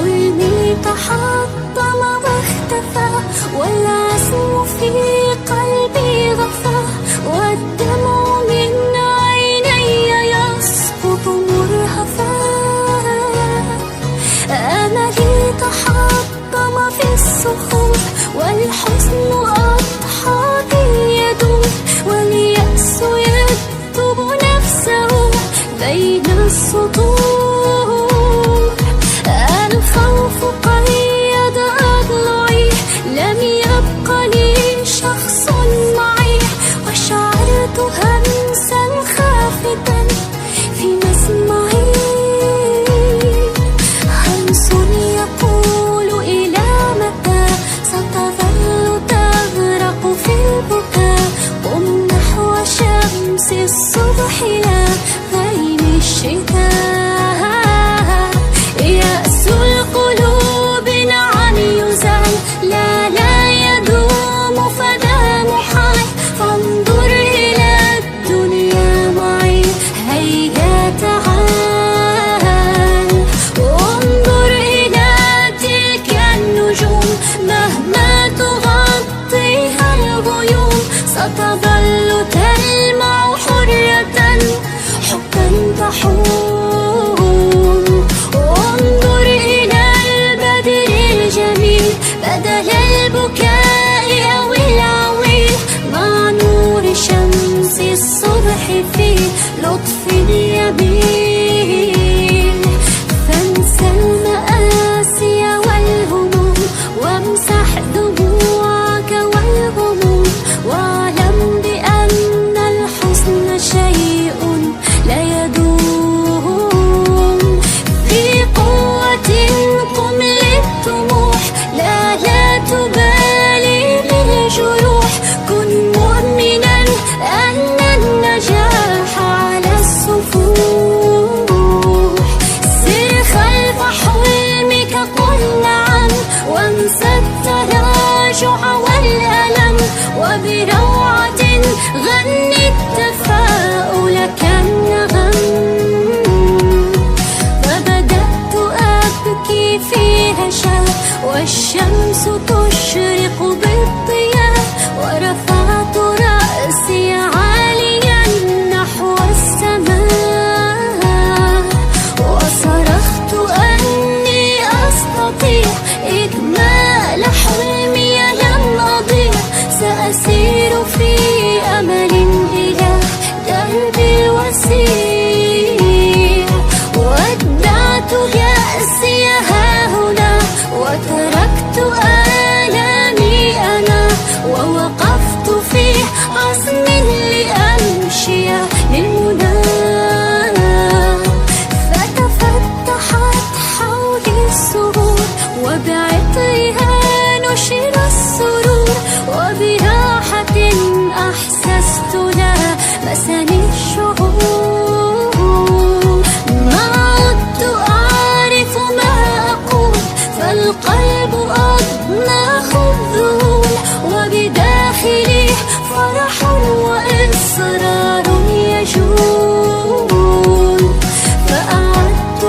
حلمي تحطم واختفى، والعزم في قلبي غفى، والدمع من عيني يسقط مرهفا. أملي تحطم في الصخور، والحزن أضحى بي يدور، واليأس يكتب نفسه بين السطور. الخوف قيد أضلعي، لم يبق لي شخص معي، وشعرت همسا خافتا في مسمعي. همس يقول إلى متى ستظل تغرق في البكاء، قم نحو شمس الصبح لا غيم الشتاء. يأس القلوب نعم يزال، لا يدوم فدا محال، فانظر إلى الدنيا معي هيا تعال. وانظر إلى تلك النجوم مهما تغطيها الغيوم، ستظل تلمع حرة حبا تحوم. وانظر إلى البدر الجميل بدل البكاء أو العويل، مع نور شمس الصبح في لطف اليمين. فانسى المآسي والهموم، وامسح دموعك والغموم، واعلم بأن الحزن شيء لا يدوم. في قوة قم للطموح، لا تبالي بالجروح، كن مؤمنا أن النجاح على السفوح. سر خلف حلمك قل نعم، وانسى التراجع والألم، وبروعة غني التفاؤل كالنغم. فبدأت أبكي في هشاء، والشمس تشرق بالضياء، ورفعت رأسي عاليا نحو السماء، وصرخت أني أستطيع إكمال حلمي لم أضيع. سأسير في أمل إلى دربي الوسيع، ودعت يأسي هاهنا، وتركت آلامي أنا، ووقفت في عزم لأمشي للمنى. فتفتحت حولي السرور، وبعطرها نشر السرور، وبراحة أحسست لها مسني الشعور. ما عدت أعرف ما أقول، فالقلب أضناه الذهول، وبداخلي فرح وإصرار يجول. فأعدت